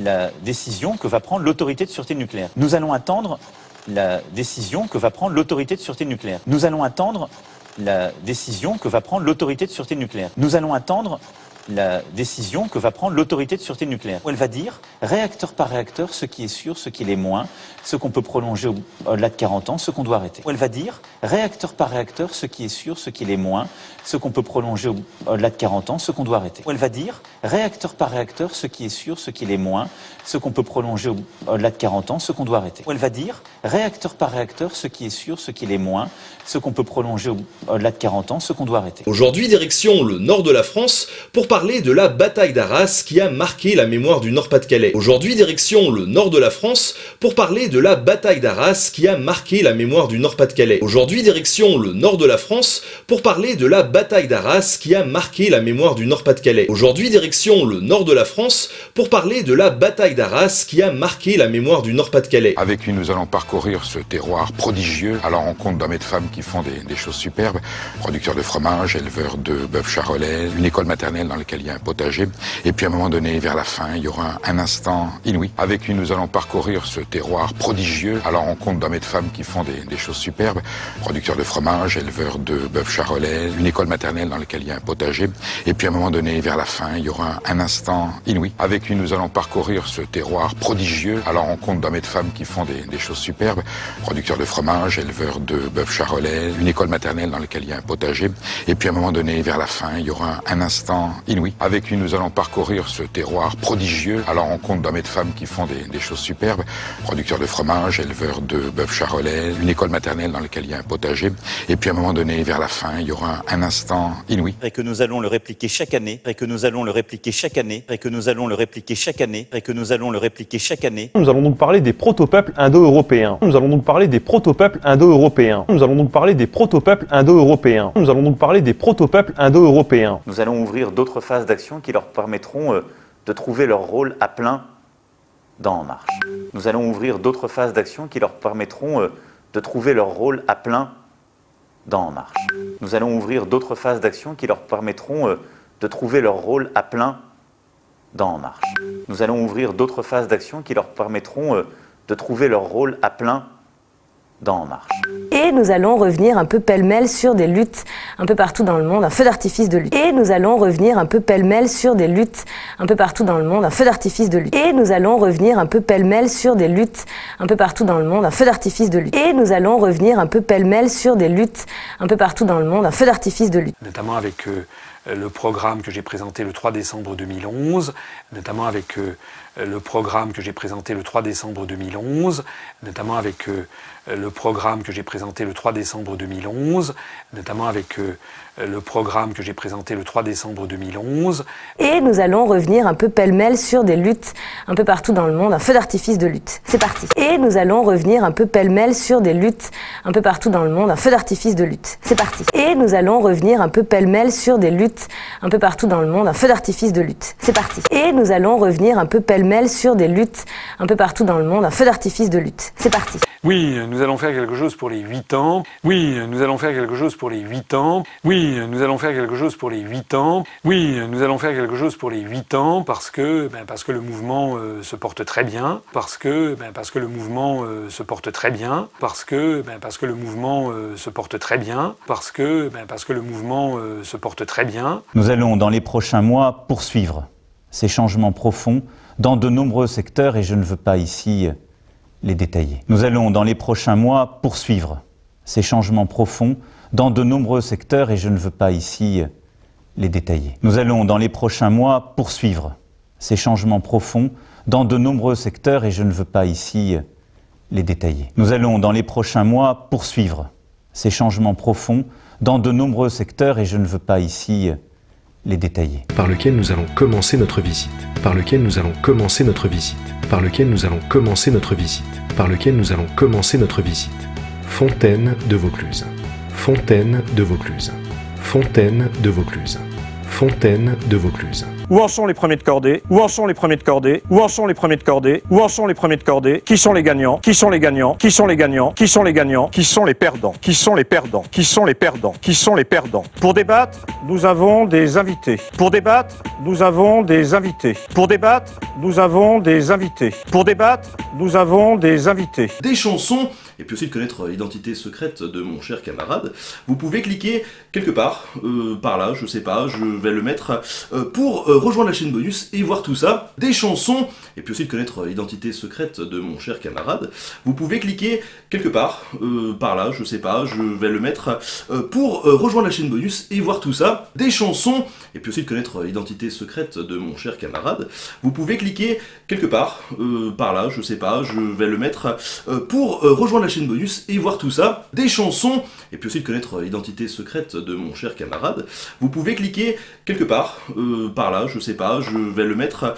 [SPEAKER 26] la décision que va prendre l'autorité de sûreté nucléaire. Nous allons attendre la décision que va prendre l'autorité de sûreté nucléaire. Nous allons attendre la décision que va prendre l'autorité de sûreté nucléaire. Nous allons attendre la décision que va prendre l'autorité de sûreté nucléaire. Elle va dire, réacteur par réacteur, ce qui est sûr, ce qui l'est moins, ce qu'on peut prolonger au-delà de 40 ans, ce qu'on doit arrêter. Elle va dire, réacteur par réacteur, ce qui est sûr, ce qui l'est moins, ce qu'on peut prolonger au-delà de 40 ans, ce qu'on doit arrêter. Elle va dire, réacteur par réacteur, ce qui est sûr, ce qui l'est moins, ce qu'on peut prolonger au-delà de 40 ans, ce qu'on doit arrêter. Elle va dire, réacteur par réacteur, ce qui est sûr, ce qui l'est moins, ce qu'on peut prolonger au-delà de 40 ans, ce qu'on doit arrêter.
[SPEAKER 22] Aujourd'hui, direction le nord de la France pour parler
[SPEAKER 12] parler de la bataille d'Arras qui a marqué la mémoire du Nord-Pas-de-Calais. Aujourd'hui, direction le nord de la France pour parler de la bataille d'Arras qui a marqué la mémoire du Nord-Pas-de-Calais. Aujourd'hui, direction le nord de la France pour parler de la bataille d'Arras qui a marqué la mémoire du Nord-Pas-de-Calais. Aujourd'hui, direction le nord de la France pour parler de la bataille d'Arras qui a marqué la mémoire du Nord-Pas-de-Calais.
[SPEAKER 1] Avec lui, nous allons parcourir ce terroir prodigieux à la rencontre d'hommes et de femmes qui font des choses superbes, producteurs de fromage, éleveurs de bœuf charolais, une école maternelle dans laquelle il y a un potager, et puis à un moment donné, vers la fin, il y aura un instant inouï. Avec lui, nous allons parcourir ce terroir prodigieux à la rencontre d'hommes et de femmes qui font des choses superbes, producteurs de fromage, éleveurs de bœuf charolais, une école maternelle dans laquelle il y a un potager, et puis à un moment donné, vers la fin, il y aura un instant inouï. Avec lui, nous allons parcourir ce terroir prodigieux à la rencontre d'hommes et de femmes qui font des choses superbes, producteurs de fromage, éleveurs de bœuf charolais, une école maternelle dans laquelle il y a un potager, et puis à un moment donné, vers la fin, il y aura un instant inouï. Avec lui, nous allons parcourir ce terroir prodigieux à la rencontre d'hommes et de femmes qui font des choses superbes, producteurs de fromage, éleveurs de bœuf charolais, une école maternelle dans laquelle il y a un potager, et puis à un moment donné, vers la fin, il y aura un instant inouï.
[SPEAKER 26] Et que nous allons le répliquer chaque année, et que nous allons le répliquer chaque année, et que nous allons le répliquer chaque année, et que nous allons le répliquer chaque année.
[SPEAKER 2] Nous allons donc parler des proto-peuples indo-européens. Nous allons donc parler des proto-peuples indo-européens. Nous allons donc parler des proto-peuples indo-européens. Nous allons donc parler des proto-peuples indo-européens.
[SPEAKER 26] Nous allons ouvrir d'autres phases d'action qui leur permettront de trouver leur rôle à plein dans En Marche. Nous allons ouvrir d'autres phases d'action qui leur permettront de trouver leur rôle à plein dans En Marche. Nous allons ouvrir d'autres phases d'action qui leur permettront de trouver leur rôle à plein dans En Marche. Nous allons ouvrir d'autres phases d'action qui leur permettront de trouver leur rôle à plein dans En Marche.
[SPEAKER 3] Et nous allons revenir un peu pêle-mêle sur des luttes un peu partout dans le monde, un feu d'artifice de lutte. Et nous allons revenir un peu pêle-mêle sur des luttes un peu partout dans le monde, un feu d'artifice de lutte. Et nous allons revenir un peu pêle-mêle sur des luttes un peu partout dans le monde, un feu d'artifice de lutte. Et nous allons revenir un peu pêle-mêle sur des luttes un peu partout dans le monde, un feu d'artifice de lutte.
[SPEAKER 22] Notamment avec le programme que j'ai présenté le 3 décembre 2011, notamment avec le programme que j'ai présenté le 3 décembre 2011, notamment avec le programme que j'ai présenté le 3 décembre 2011, notamment avec le programme que j'ai présenté le 3 décembre 2011.
[SPEAKER 3] Et nous allons revenir un peu pêle-mêle sur des luttes un peu partout dans le monde, un feu d'artifice de lutte. C'est parti. Et nous allons revenir un peu pêle-mêle sur des luttes un peu partout dans le monde, un feu d'artifice de lutte. C'est parti. Et nous allons revenir un peu pêle-mêle sur des luttes un peu partout dans le monde, un feu d'artifice de lutte. C'est parti. Et nous allons revenir un peu pêle-mêle sur des luttes un peu partout dans le monde, un feu d'artifice de lutte. C'est parti.
[SPEAKER 22] Oui, nous allons faire quelque chose pour les 8 ans. Oui, nous allons faire quelque chose pour les 8 ans. Oui, nous allons faire quelque chose pour les 8 ans. Oui, nous allons faire quelque chose pour les 8 ans parce que le mouvement se porte très bien. Parce que le mouvement se porte très bien. Parce que le mouvement se porte très bien. Parce que le mouvement se porte très bien.
[SPEAKER 26] Nous allons dans les prochains mois poursuivre ces changements profonds dans de nombreux secteurs et je ne veux pas ici les détailler. Nous allons dans les prochains mois poursuivre ces changements profonds dans de nombreux secteurs et je ne veux pas ici les détailler. Nous allons dans les prochains mois poursuivre ces changements profonds dans de nombreux secteurs et je ne veux pas ici les détailler. Nous allons dans les prochains mois poursuivre ces changements profonds dans de nombreux secteurs et je ne veux pas ici les détailler.
[SPEAKER 12] Par lequel nous allons commencer notre visite. Par lequel nous allons commencer notre visite. Par lequel nous allons commencer notre visite. Par lequel nous allons commencer notre visite. Fontaine de Vaucluse. Fontaine de Vaucluse. Fontaine de Vaucluse. Fontaine de Vaucluse.
[SPEAKER 17] Où en sont les premiers de cordée? Où en sont les premiers de cordée? Où en sont les premiers de cordée? Où en sont les premiers de cordée? Qui sont les gagnants? Qui sont les gagnants? Qui sont les gagnants? Qui sont les gagnants? Qui sont les perdants? Qui sont les perdants? Qui sont les perdants? Qui sont les perdants? Pour débattre, nous avons des invités. Pour débattre, nous avons des invités. Pour débattre, nous avons des invités. Pour débattre, nous avons des invités.
[SPEAKER 12] Des chansons, et puis aussi de connaître l'identité secrète de mon cher camarade, vous pouvez cliquer quelque part, par là, je sais pas, je vais le mettre, pour rejoindre la chaîne bonus et voir tout ça. Des chansons, et puis aussi de connaître l'identité secrète de mon cher camarade, vous pouvez cliquer quelque part, par là, je sais pas, je vais le mettre, pour rejoindre la chaîne bonus et voir tout ça. Des chansons, et puis aussi de connaître l'identité secrète de mon cher camarade, vous pouvez cliquer quelque part, par là, je sais pas, je vais le mettre, pour rejoindre
[SPEAKER 5] la chaîne bonus et voir tout ça, des chansons, et puis aussi de connaître l'identité secrète de mon cher camarade, vous pouvez cliquer quelque part, par là, je sais pas, je vais le mettre,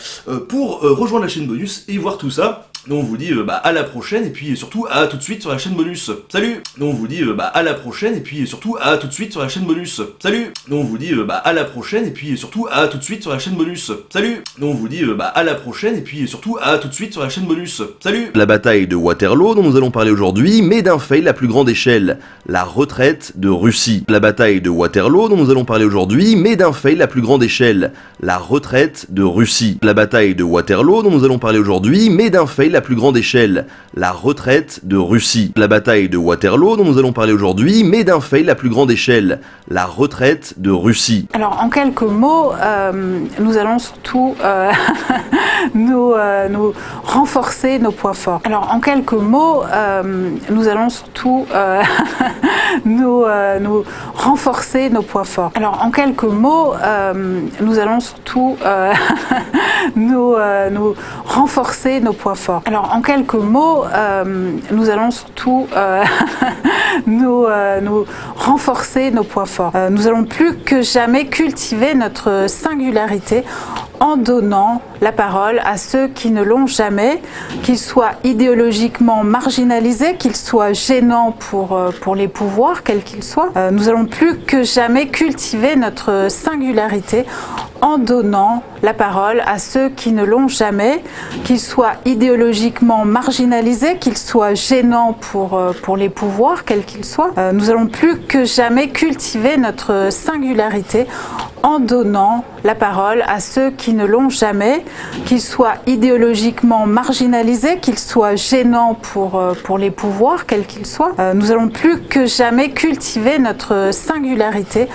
[SPEAKER 5] pour rejoindre la chaîne bonus et voir tout ça. Donc on vous dit à la prochaine et puis surtout à tout de suite sur la chaîne bonus. Salut. Donc on vous dit à la prochaine et puis surtout à tout de suite sur la chaîne bonus. Salut. Donc on vous dit à la prochaine et puis surtout à tout de suite sur la chaîne bonus. Salut. Donc on vous dit à la prochaine et puis surtout à tout de suite sur la chaîne bonus. Salut.
[SPEAKER 6] La bataille de Waterloo dont nous allons parler aujourd'hui, mais d'un fail à plus grande échelle, la retraite de Russie. La bataille de Waterloo dont nous allons parler aujourd'hui, mais d'un fail à plus grande échelle, la retraite de Russie. La bataille de Waterloo dont nous allons parler aujourd'hui, mais d'un fail à plus grande échelle, la retraite de Russie. La bataille de Waterloo dont nous allons parler aujourd'hui, mais d'un fail à plus grande échelle, la retraite de Russie.
[SPEAKER 8] Alors en quelques mots, nous allons surtout nous renforcer nos points forts. Alors en quelques mots, nous allons surtout nous renforcer nos points forts. Alors en quelques mots, nous allons surtout nous renforcer nos points forts. Alors en quelques mots, nous allons surtout nous renforcer nos points forts. Nous allons plus que jamais cultiver notre singularité en donnant la parole à ceux qui ne l'ont jamais, qu'ils soient idéologiquement marginalisés, qu'ils soient gênants pour les pouvoirs, quels qu'ils soient. Nous allons plus que jamais cultiver notre singularité en donnant la parole à ceux qui ne l'ont jamais, qu'ils soient idéologiquement marginalisés, qu'ils soient gênants pour les pouvoirs, quels qu'ils soient. Nous allons plus que jamais cultiver notre singularité en donnant la parole à ceux qui ne l'ont jamais, qu'ils soient idéologiquement marginalisés, qu'ils soient gênants pour les pouvoirs, quels qu'ils soient. Nous allons plus que jamais cultiver notre singularité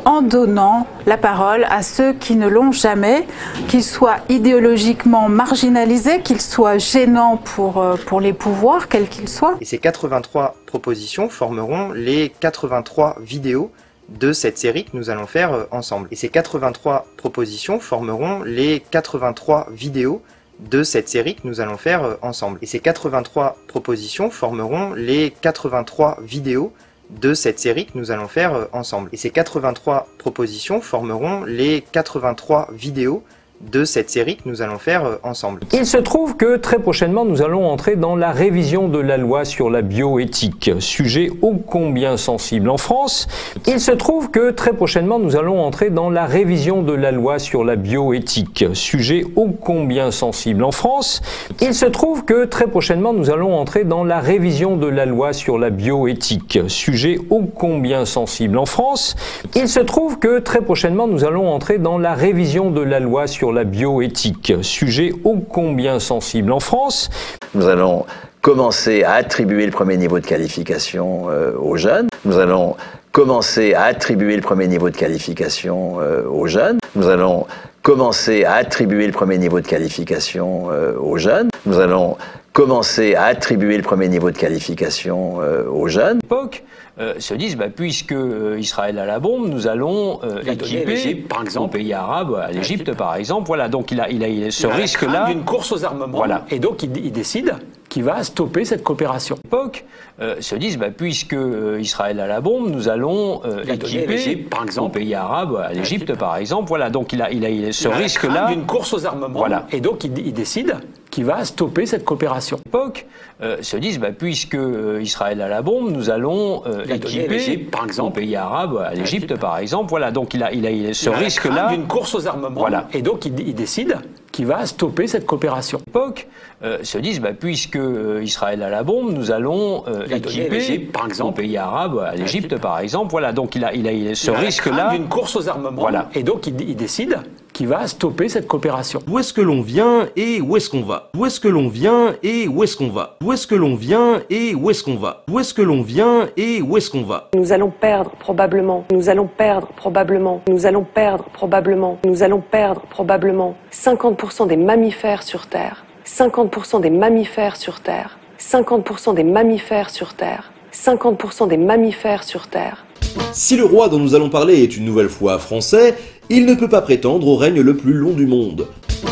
[SPEAKER 8] en donnant la parole à ceux qui ne l'ont jamais, qu'ils soient idéologiquement marginalisés, qu'ils soient gênants pour les pouvoirs, quels qu'ils soient.
[SPEAKER 23] Et ces 83 propositions formeront les 83 vidéos de cette série que nous allons faire ensemble. Et ces 83 propositions formeront les 83 vidéos de cette série que nous allons faire ensemble. Et ces 83 propositions formeront les 83 vidéos de cette série que nous allons faire ensemble. Et ces 83 propositions formeront les 83 vidéos de cette série que nous allons faire ensemble.
[SPEAKER 24] Il se trouve que très prochainement nous allons entrer dans la révision de la loi sur la bioéthique, sujet ô combien sensible en France. Il se trouve que très prochainement nous allons entrer dans la révision de la loi sur la bioéthique, sujet ô combien sensible en France. Il se trouve que très prochainement nous allons entrer dans la révision de la loi sur la bioéthique, sujet ô combien sensible en France. Il se trouve que très prochainement nous allons entrer dans la révision de la loi sur la bioéthique, sujet ô combien sensible en France.
[SPEAKER 25] Nous allons commencer à attribuer le premier niveau de qualification aux jeunes. Nous allons commencer à attribuer le premier niveau de qualification aux jeunes. Nous allons commencer à attribuer le premier niveau de qualification aux jeunes. Nous allons commencer à attribuer le premier niveau de qualification aux jeunes.
[SPEAKER 24] Se disent, puisque Israël a la bombe, nous allons équiper, par exemple, aux pays arabes, à l'Égypte par exemple. Voilà, donc il a ce risque-là
[SPEAKER 22] d'une course aux armements.
[SPEAKER 24] Voilà.
[SPEAKER 22] Et donc il décide qu'il va stopper cette coopération.
[SPEAKER 24] Se disent, puisque Israël a la bombe, nous allons équiper, par exemple, aux pays arabes, à l'Égypte par exemple. Voilà, donc il a ce risque-là
[SPEAKER 22] d'une course aux armements.
[SPEAKER 24] Voilà.
[SPEAKER 22] Et donc il décide qu'il va stopper cette coopération.
[SPEAKER 24] Se disent, puisque Israël a la bombe, nous allons équiper, par exemple, aux pays arabes, à l'Égypte par exemple. Voilà, donc il a ce risque-là
[SPEAKER 22] d'une course aux armements.
[SPEAKER 24] Voilà.
[SPEAKER 22] Et donc il décide qu'il va stopper cette coopération.
[SPEAKER 24] Se disent, puisque Israël a la bombe, nous allons équiper, par exemple, aux pays arabes, à l'Égypte par exemple. Voilà, donc il a ce risque-là
[SPEAKER 22] d'une course aux armements.
[SPEAKER 24] Voilà.
[SPEAKER 22] Et donc il décide qu'il va stopper cette coopération.
[SPEAKER 5] D'où est-ce que l'on vient et où est-ce qu'on va? D'où est-ce que l'on vient et où est-ce qu'on va? D'où est-ce que l'on vient et où est-ce qu'on va? D'où est-ce que l'on vient et où est-ce qu'on va?
[SPEAKER 27] Nous allons perdre probablement. Nous allons perdre probablement. Nous allons perdre probablement. Nous allons perdre probablement 50% des mammifères sur Terre. 50% des mammifères sur Terre. 50% des mammifères sur Terre. 50% des mammifères sur Terre.
[SPEAKER 6] Si le roi dont nous allons parler est une nouvelle fois français, il ne peut pas prétendre au règne le plus long du monde.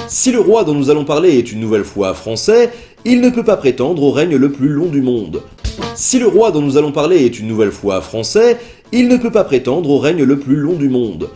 [SPEAKER 6] Si le roi dont nous allons parler est une nouvelle fois français, il ne peut pas prétendre au règne le plus long du monde. Si le roi dont nous allons parler est une nouvelle fois français, il ne peut pas prétendre au règne le plus long du monde.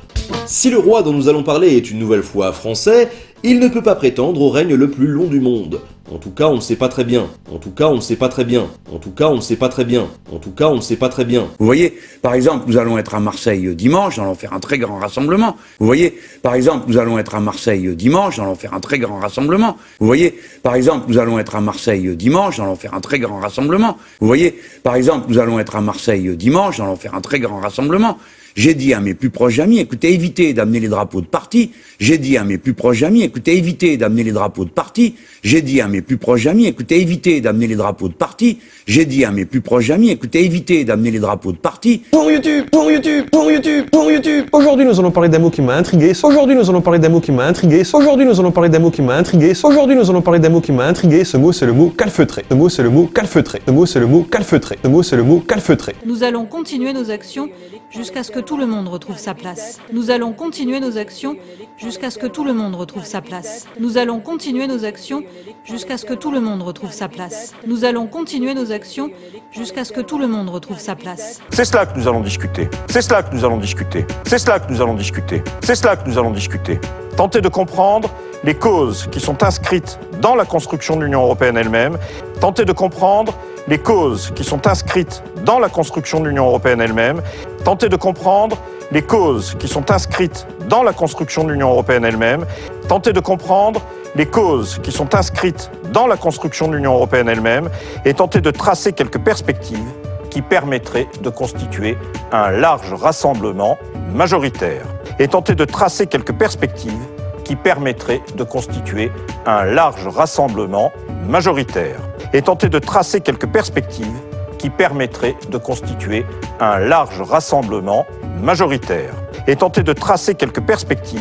[SPEAKER 6] Si le roi dont nous allons parler est une nouvelle fois français, il ne peut pas prétendre au règne le plus long du monde. En tout cas, on ne sait pas très bien. En tout cas, on ne sait pas très bien. En tout cas, on ne sait pas très bien. En tout cas, on ne sait pas très bien.
[SPEAKER 10] Vous voyez, par exemple, nous allons être à Marseille dimanche, nous allons faire un très grand rassemblement. Vous voyez, par exemple, nous allons être à Marseille dimanche, nous allons faire un très grand rassemblement. Vous voyez, par exemple, nous allons être à Marseille dimanche, nous allons faire un très grand rassemblement. Vous voyez, par exemple, nous allons être à Marseille dimanche, nous allons faire un très grand rassemblement. J'ai dit à mes plus proches amis, écoutez, évitez d'amener les drapeaux de parti. J'ai dit à mes plus proches amis, écoutez, évitez d'amener les drapeaux de parti. J'ai dit à mes plus proches amis, écoutez, évitez d'amener les drapeaux de parti. J'ai dit à mes plus proches amis, écoutez, évitez d'amener les drapeaux de parti.
[SPEAKER 2] Pour YouTube, pour YouTube, pour YouTube, pour YouTube. Aujourd'hui, nous allons parler d'un mot qui m'a intrigué. Aujourd'hui, nous allons parler d'un mot qui m'a intrigué. Aujourd'hui, nous allons parler d'un mot qui m'a intrigué. Aujourd'hui, nous allons parler d'un mot qui m'a intrigué. Ce mot, c'est le mot calfeutré. Ce mot, c'est le mot calfeutré. Ce mot, c'est le mot calfeutré. Ce mot, c'est le mot calfeutré.
[SPEAKER 4] Nous allons continuer nos actions jusqu'à ce que tout le monde retrouve sa place. Nous allons continuer nos actions jusqu'à ce que tout le monde retrouve sa place. Nous allons continuer nos actions jusqu'à ce que tout le monde retrouve sa place. Nous allons continuer nos actions jusqu'à ce que tout le monde retrouve sa place.
[SPEAKER 17] C'est cela que nous allons discuter. C'est cela que nous allons discuter. C'est cela que nous allons discuter. C'est cela que nous allons discuter. Tenter de comprendre les causes qui sont inscrites dans la construction de l'Union européenne elle-même. Tenter de comprendre les causes qui sont inscrites dans la construction de l'Union européenne elle-même. Tenter de comprendre les causes qui sont inscrites dans la construction de l'Union européenne elle-même. Tenter de comprendre les causes qui sont inscrites dans la construction de l'Union européenne elle-même et tenter de tracer quelques perspectives qui permettraient de constituer un large rassemblement majoritaire. Et tenter de tracer quelques perspectives qui permettraient de constituer un large rassemblement majoritaire. Et tenter de tracer quelques perspectives qui permettraient de constituer un large rassemblement majoritaire. Et tenter de tracer quelques perspectives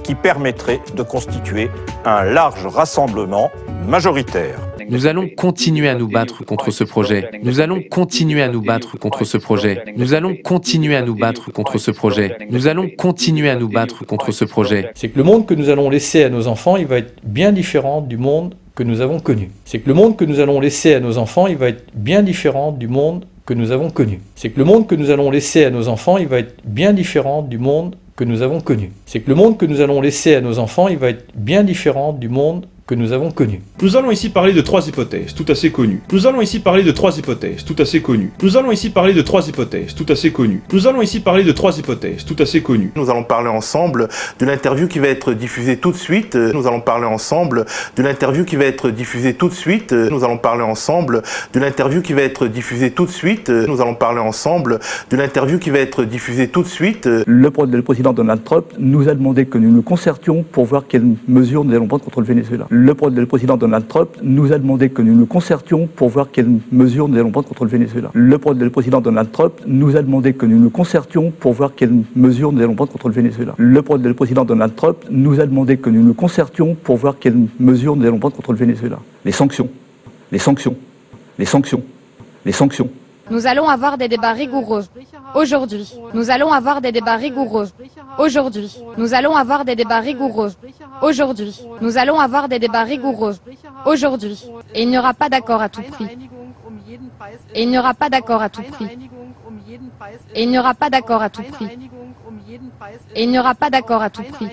[SPEAKER 17] qui permettraient de constituer un large rassemblement majoritaire.
[SPEAKER 7] Nous allons continuer à nous battre contre ce projet. Nous allons continuer à nous battre contre ce projet. Nous allons continuer à nous battre contre ce projet. Nous allons continuer à nous battre contre ce projet.
[SPEAKER 24] C'est que le monde que nous allons laisser à nos enfants, il va être bien différent du monde que nous avons connu. C'est que le monde que nous allons laisser à nos enfants, il va être bien différent du monde que nous avons connu. C'est que le monde que nous allons laisser à nos enfants, il va être bien différent du monde que nous avons connu. C'est que le monde que nous allons laisser à nos enfants, il va être bien différent du monde que nous avons connu.
[SPEAKER 2] Nous allons ici parler de trois hypothèses, tout assez connues. Nous allons ici parler de trois hypothèses, tout assez connues. Nous allons ici parler de trois hypothèses, tout assez connues. Nous allons ici parler de trois hypothèses, tout assez connues.
[SPEAKER 9] Nous allons parler ensemble d'une interview qui va être diffusée tout de suite. Nous allons parler ensemble d'une interview qui va être diffusée tout de suite. Nous allons parler ensemble d'une interview qui va être diffusée tout de suite. Nous allons parler ensemble d'une interview qui va être diffusée tout de suite.
[SPEAKER 11] Le président Donald Trump nous a demandé que nous nous concertions pour voir quelles mesures nous allons prendre contre le Venezuela. Le président Donald Trump nous a demandé que nous nous concertions pour voir quelles mesures nous allons prendre contre le Venezuela. Le président Donald Trump nous a demandé que nous nous concertions pour voir quelles mesures nous allons prendre contre le Venezuela. Le président Donald Trump nous a demandé que nous nous concertions pour voir quelles mesures nous allons prendre contre le Venezuela. Les sanctions, les sanctions, les sanctions, les sanctions.
[SPEAKER 13] Nous allons avoir des débats rigoureux. Aujourd'hui, nous allons avoir des débats rigoureux. Aujourd'hui, nous allons avoir des débats rigoureux. Aujourd'hui, nous allons avoir des débats rigoureux. Aujourd'hui, et il n'y aura pas d'accord à tout prix. Et il n'y aura pas d'accord à tout prix. Et il n'y aura pas d'accord à tout prix. Et il n'y aura pas d'accord à tout prix.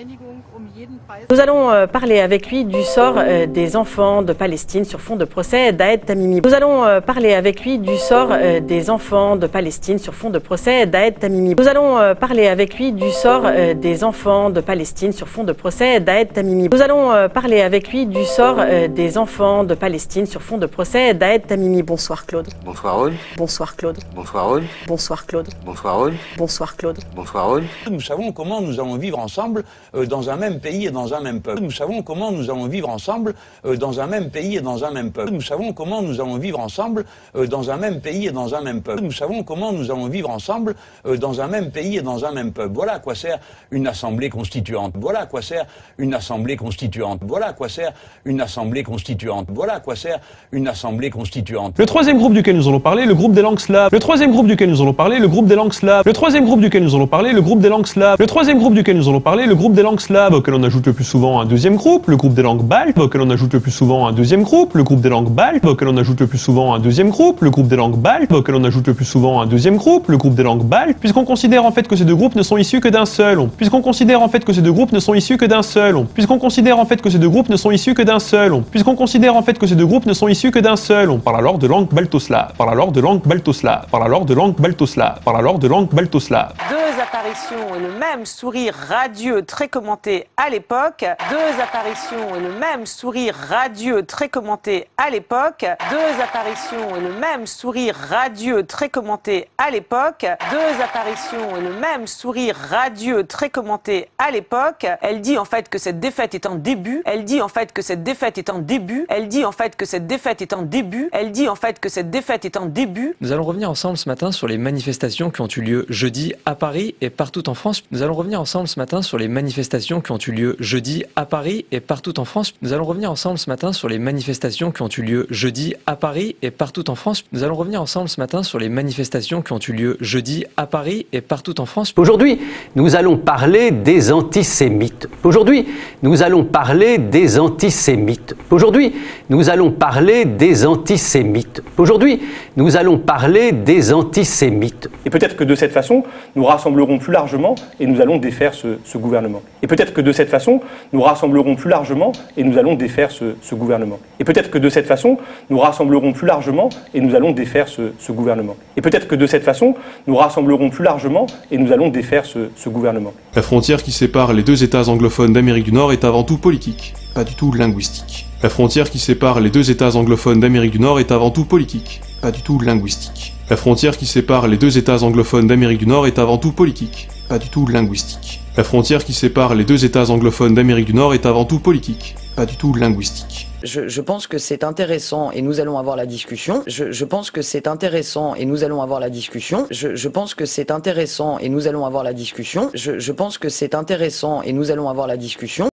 [SPEAKER 14] Nous allons parler avec lui du sort des enfants de Palestine sur fond de procès d'Ahed Tamimi. Nous allons parler avec lui du sort des enfants de Palestine sur fond de procès d'Ahed Tamimi. Nous allons parler avec lui du sort des enfants de Palestine sur fond de procès d'Ahed Tamimi. Nous allons parler avec lui du sort des enfants de Palestine sur fond de procès d'Ahed Tamimi. Bonsoir Claude.
[SPEAKER 15] Bonsoir Aude.
[SPEAKER 14] Bonsoir Claude.
[SPEAKER 15] Bonsoir Aude.
[SPEAKER 14] Bonsoir Claude.
[SPEAKER 15] Bonsoir Aude.
[SPEAKER 14] Bonsoir Claude.
[SPEAKER 15] Bonsoir Aude.
[SPEAKER 10] Nous savons comment nous allons vivre ensemble dans un même pays et dans un même peuple. Nous savons comment nous allons vivre ensemble dans un même pays et dans un même peuple. Nous savons comment nous allons vivre ensemble dans un même pays et dans un même peuple. Nous savons comment nous allons vivre ensemble dans un même pays et dans un même peuple. Voilà à quoi sert une assemblée constituante. Voilà à quoi sert une assemblée constituante. Voilà à quoi sert une assemblée constituante. Voilà à quoi sert une assemblée constituante.
[SPEAKER 2] Le troisième groupe duquel nous allons parler, le groupe des langues slaves. Le troisième groupe duquel nous allons parler, le groupe des langues slaves. Le troisième groupe duquel nous allons parler, le groupe des langues slaves. Le troisième groupe duquel nous allons parler, le groupe des langues slaves, auquel on ajoute le plus souvent un deuxième groupe, le groupe des langues baltes, auquel on ajoute le plus souvent un deuxième groupe, le groupe des langues baltes, auquel on ajoute le plus souvent un deuxième groupe, le groupe des langues baltes, auquel on ajoute le plus souvent un deuxième groupe, le groupe des langues baltes, puisqu'on considère en fait que ces deux groupes ne sont issus que d'un seul, puisqu'on considère en fait que ces deux groupes ne sont issus que d'un seul, puisqu'on considère en fait que ces deux groupes ne sont issus que d'un seul, puisqu'on considère en fait que ces deux groupes ne sont issus que d'un seul, on parle alors de langue baltoslave, parle alors de langue baltoslave, parle alors de langue baltoslave, parle alors de langue baltoslave.
[SPEAKER 1] Deux apparitions et le même sourire radieux très commenté à l'époque. Deux apparitions et le même sourire radieux très commenté à l'époque. Deux apparitions et le même sourire radieux très commenté à l'époque. Deux apparitions et le même sourire radieux très commenté à l'époque. Elle dit en fait que cette défaite est un début. Elle dit en fait que cette défaite est un début. Elle dit en fait que cette défaite est un début. Elle dit en fait que cette défaite est un début.
[SPEAKER 15] Nous allons revenir ensemble ce matin sur les manifestations qui ont eu lieu jeudi à Paris et partout en France. Nous allons revenir ensemble ce matin sur les manifestations qui ont eu lieu jeudi à Paris et partout en France. Nous allons revenir ensemble ce matin sur les manifestations qui ont eu lieu jeudi à Paris et partout en France. Nous allons revenir ensemble ce matin sur les manifestations qui ont eu lieu jeudi à Paris et partout en France.
[SPEAKER 16] Aujourd'hui, nous allons parler des antisémites. Aujourd'hui, nous allons parler des antisémites. Aujourd'hui, nous allons parler des antisémites. Aujourd'hui, nous allons parler des antisémites.
[SPEAKER 18] Et peut-être que de cette façon, nous rassemblerons plus largement et nous allons défaire ce gouvernement. Et peut-être que de cette façon, nous rassemblerons plus largement et nous allons défaire ce gouvernement. Et peut-être que de cette façon, nous rassemblerons plus largement et nous allons défaire ce gouvernement. Et peut-être que de cette façon, nous rassemblerons plus largement et nous allons défaire ce gouvernement.
[SPEAKER 19] La frontière qui sépare les deux États anglophones d'Amérique du Nord est avant tout politique, pas du tout linguistique. La frontière qui sépare les deux États anglophones d'Amérique du Nord est avant tout politique, pas du tout linguistique. La frontière qui sépare les deux États anglophones d'Amérique du Nord est avant tout politique, pas du tout linguistique. La frontière qui sépare les deux États anglophones d'Amérique du Nord est avant tout politique, pas du tout linguistique.
[SPEAKER 20] Je pense que c'est intéressant et nous allons avoir la discussion. Je pense que c'est intéressant et nous allons avoir la discussion. Je pense que c'est intéressant et nous allons avoir la discussion. Je pense que c'est intéressant et nous allons avoir la discussion.